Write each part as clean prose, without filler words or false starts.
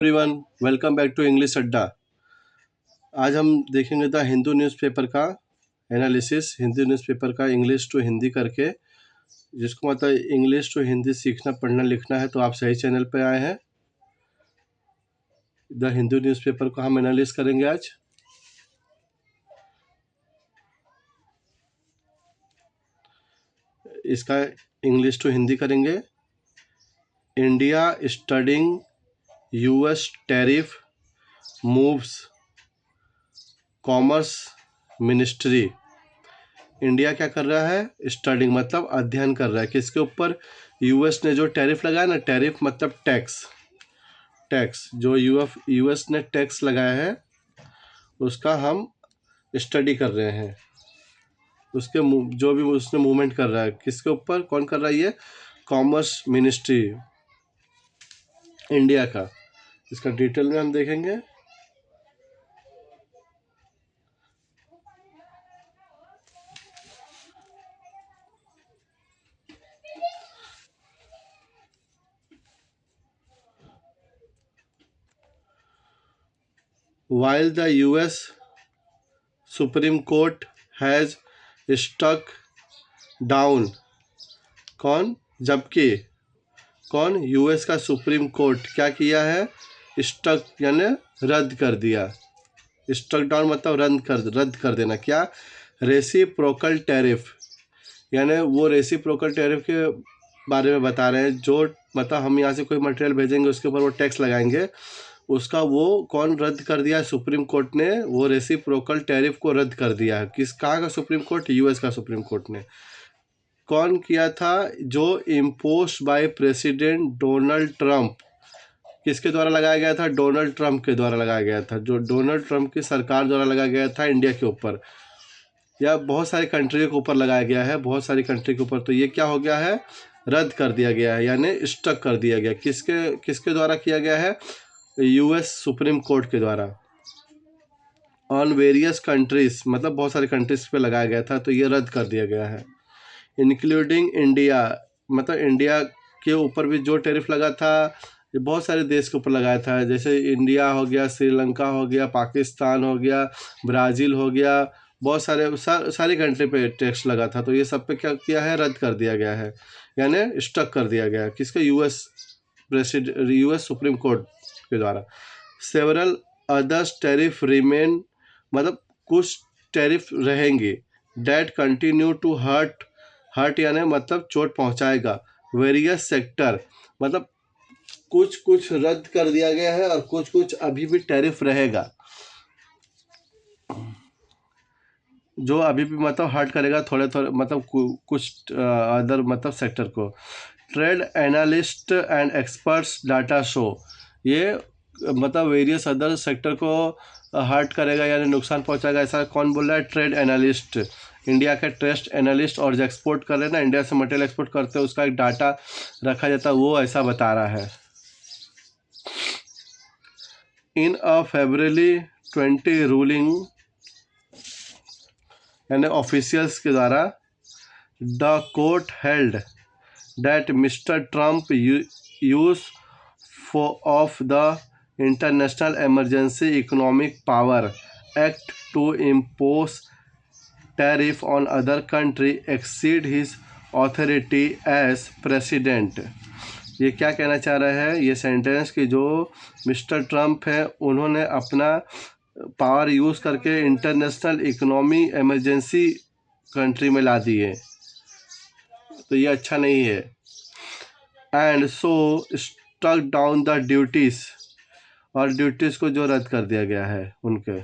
Everyone, welcome back to English Adda. आज हम देखेंगे द हिंदू न्यूज़पेपर का एनालिसिस, हिंदू न्यूज़पेपर का इंग्लिश टू हिंदी करके। जिसको मतलब इंग्लिश टू हिंदी सीखना, पढ़ना, लिखना है तो आप सही चैनल पे आए हैं। द हिंदू न्यूज़पेपर को हम एनालिस करेंगे आज। इसका इंग्लिश टू हिंदी करेंगे। India studying US tariff moves commerce ministry. India क्या कर रहा है? स्टडिंग मतलब अध्ययन कर रहा है। किसके ऊपर? यूएस ने जो टैरिफ लगाया ना, टैरिफ मतलब टैक्स। टैक्स जो यूएस ने टैक्स लगाया है उसका हम स्टडी कर रहे हैं। उसके जो भी उसने मूवमेंट कर रहा है, किसके ऊपर, कौन कर रहा है ये? कॉमर्स मिनिस्ट्री इंडिया का। इसका डिटेल में हम देखेंगे। While the US Supreme Court has struck down, कौन? जबकि कौन? यूएस का सुप्रीम कोर्ट क्या किया है? स्टक यानी रद्द कर दिया। स्टक डाउन मतलब रद्द कर देना। क्या? रेसिप्रोकल टैरिफ, यानी वो रेसिप्रोकल टैरिफ के बारे में बता रहे हैं। जो मतलब हम यहाँ से कोई मटेरियल भेजेंगे उसके ऊपर वो टैक्स लगाएंगे, उसका वो कौन रद्द कर दिया है? सुप्रीम कोर्ट ने वो रेसिप्रोकल टैरिफ को रद्द कर दिया है। कहाँ का सुप्रीम कोर्ट? यूएस का सुप्रीम कोर्ट ने। कौन किया था? जो impose by president Donald Trump. किसके द्वारा लगाया गया था? डोनाल्ड ट्रंप के द्वारा लगाया गया था। जो डोनाल्ड ट्रंप की सरकार द्वारा लगाया गया था इंडिया के ऊपर, या बहुत सारी कंट्री के ऊपर लगाया गया है, बहुत सारी कंट्री के ऊपर। तो ये क्या हो गया है? रद्द कर दिया गया है, यानी स्टक कर दिया गया। किसके किसके द्वारा किया गया है? यूएस सुप्रीम कोर्ट के द्वारा। ऑन वेरियस कंट्रीज मतलब बहुत सारी कंट्रीज पे लगाया गया था, तो ये रद्द कर दिया गया है। इंक्लूडिंग इंडिया, मतलब इंडिया के ऊपर भी जो टैरिफ लगा था ये बहुत सारे देश के ऊपर लगाया था। जैसे इंडिया हो गया, श्रीलंका हो गया, पाकिस्तान हो गया, ब्राज़ील हो गया, बहुत सारे सारी कंट्री पे टैक्स लगा था। तो ये सब पे क्या किया है? रद्द कर दिया गया है, यानी स्टक कर दिया गया है। किसके? यूएस सुप्रीम कोर्ट के द्वारा। सेवरल अदर्स टैरिफ रिमेन, मतलब कुछ टैरिफ रहेंगे। डैट कंटिन्यू टू हर्ट यानी मतलब चोट पहुंचाएगा। वेरियस सेक्टर मतलब कुछ कुछ रद्द कर दिया गया है और कुछ कुछ अभी भी टैरिफ रहेगा, जो अभी भी मतलब हर्ट करेगा थोड़े थोड़े, मतलब कुछ अदर मतलब सेक्टर को। Trade analyst and experts data show, ये मतलब वेरियस अदर सेक्टर को हर्ट करेगा यानी नुकसान पहुंचाएगा। ऐसा कौन बोल रहा है? ट्रेड एनालिस्ट, इंडिया के ट्रेड एनालिस्ट। और जो एक्सपोर्ट कर रहे हैं ना, इंडिया से मटेरियल एक्सपोर्ट करते हैं, उसका एक डाटा रखा जाता है, वो ऐसा बता रहा है। इन अ फेब्रुअरी 20 रूलिंग, यानी ऑफिशियल्स के द्वारा, the court held that Mr. Trump use of the International Emergency Economic Power Act to impose tariff on other country exceed his authority as president। ये क्या कहना चाह रहे हैं ये सेंटेंस कि जो मिस्टर ट्रंप है उन्होंने अपना पावर यूज़ करके इंटरनेशनल इकोनॉमी इमरजेंसी कंट्री में ला दी है, तो ये अच्छा नहीं है। And so stuck down the duties, और ड्यूटीज़ को जो रद्द कर दिया गया है उनके।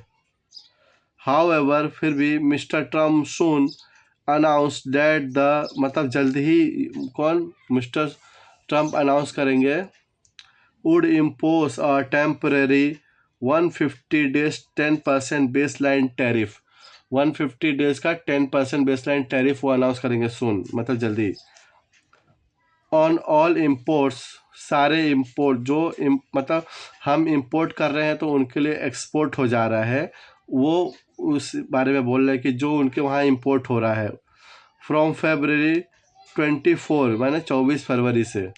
हाउएवर फिर भी mister Trump soon announce that the, मतलब जल्द ही कौन? मिस्टर ट्रम्प अनाउंस करेंगे, would impose a temporary 150 days 10% baseline tariff. 150 days का 10% बेसलाइन टैरिफ वो अनाउंस करेंगे सून, मतलब जल्दी। ऑन ऑल इम्पोर्ट्स, सारे इम्पोर्ट जो मतलब हम इम्पोर्ट कर रहे हैं तो उनके लिए एक्सपोर्ट हो जा रहा है, वो उस बारे में बोल रहे हैं कि जो उनके वहाँ इम्पोर्ट हो रहा है। फ्रॉम फेबररी 24 माने 24 फरवरी से,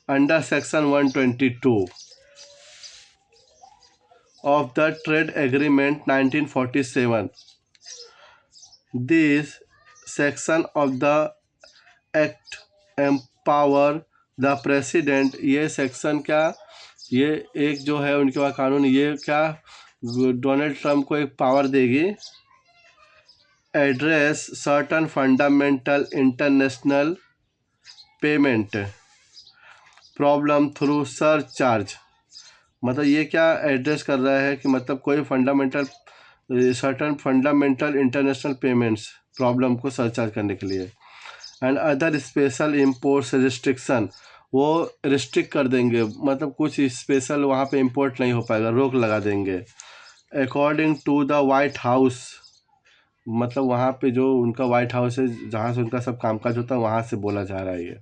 under section 122, of the Trade Agreement 1947. This section of the Act empower the President, ये सेक्शन क्या, ये एक जो है उनके पास कानून, ये क्या डोनाल्ड ट्रंप को एक पावर देगी, address certain fundamental international payment problem through surcharge. मतलब ये क्या एड्रेस कर रहा है कि मतलब कोई certain fundamental international payments problem को सरचार्ज करने के लिए। And other special imports restriction, वो रिस्ट्रिक्ट कर देंगे, मतलब कुछ स्पेशल वहाँ पे इम्पोर्ट नहीं हो पाएगा, रोक लगा देंगे। According to the White House, मतलब वहाँ पे जो उनका वाइट हाउस है जहाँ से उनका सब कामकाज होता है वहाँ से बोला जा रहा है ये।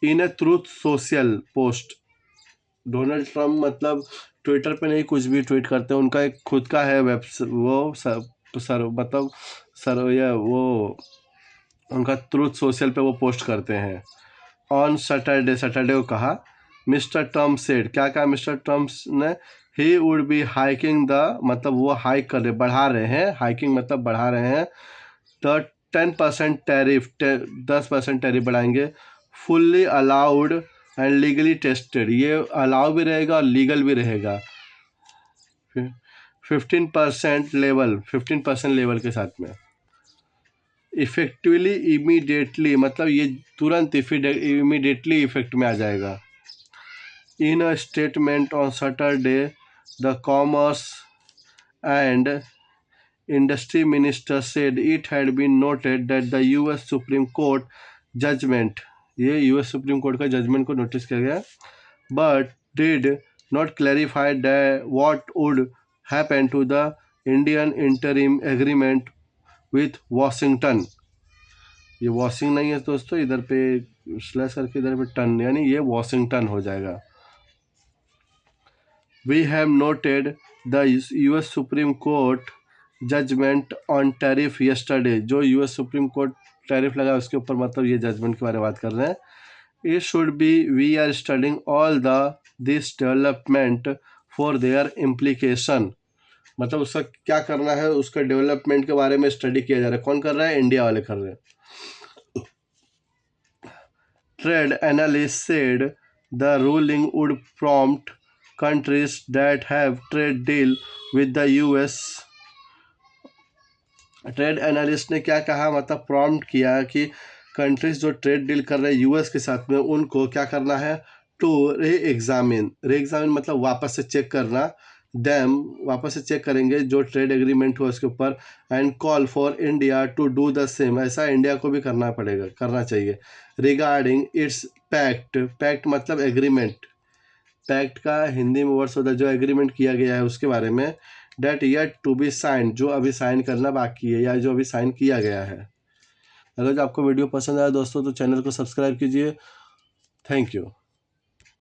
In a Truth Social post, Donald Trump मतलब ट्विटर पे नहीं कुछ भी ट्वीट करते हैं, उनका एक खुद का है वो उनका ट्रूथ सोशल पे वो पोस्ट करते हैं। ऑन सैटरडे को कहा, मिस्टर ट्रम्प सेड, क्या कहा मिस्टर ट्रम्प ने, he would be hiking the, मतलब वो हाइक कर रहे, बढ़ा रहे हैं, हाइकिंग मतलब बढ़ा रहे हैं, द 10% टैरिफ, 10% टैरिफ बढ़ाएंगे, fully allowed and legally tested, ये अलाउ भी रहेगा और लीगल भी रहेगा। 15% लेवल के साथ में। इफेक्टिवली इमीडिएटली, मतलब ये तुरंत इमीडिएटली इफेक्ट में आ जाएगा। In a statement on Saturday, the commerce and industry minister said it had been noted that the US supreme court judgement, ये यूएस सुप्रीम कोर्ट का जजमेंट को नोटिस किया गया, but did not clarify what would happen to the Indian interim agreement with Washington. ये washing नहीं है दोस्तों, इधर पे स्लैश करके इधर पे टन, यानी ये वॉशिंगटन हो जाएगा। We have noted the US supreme court judgement on tariff yesterday, जो यूएस सुप्रीम कोर्ट टैरिफ लगा उसके ऊपर, मतलब ये जजमेंट के बारे में बात कर रहे हैं। It should be, we are studying all this development for their implication, मतलब उसका क्या करना है, उसका डेवलपमेंट के बारे में स्टडी किया जा रहा है। कौन कर रहा है? इंडिया वाले कर रहे हैं। Trade analyst said the ruling would prompt countries that have trade deal with the US। Trade analyst ने क्या कहा, मतलब प्रॉम्प्ट किया कि कंट्रीज जो ट्रेड डील कर रहे हैं यूएस के साथ में, उनको क्या करना है, टू री एग्जामिन मतलब वापस से चेक करना, दैम वापस से चेक करेंगे जो ट्रेड एग्रीमेंट हुआ उसके ऊपर, and call for India to do the same, ऐसा इंडिया को भी करना चाहिए। रिगार्डिंग इट्स पैक्ट मतलब एग्रीमेंट, पैक्ट का हिंदी में वर्ड्स होता है जो एग्रीमेंट किया गया है उसके बारे में, date yet to be sign, जो अभी साइन करना बाकी है या जो अभी साइन किया गया है। अगर जो आपको वीडियो पसंद आया दोस्तों तो चैनल को सब्सक्राइब कीजिए। Thank you.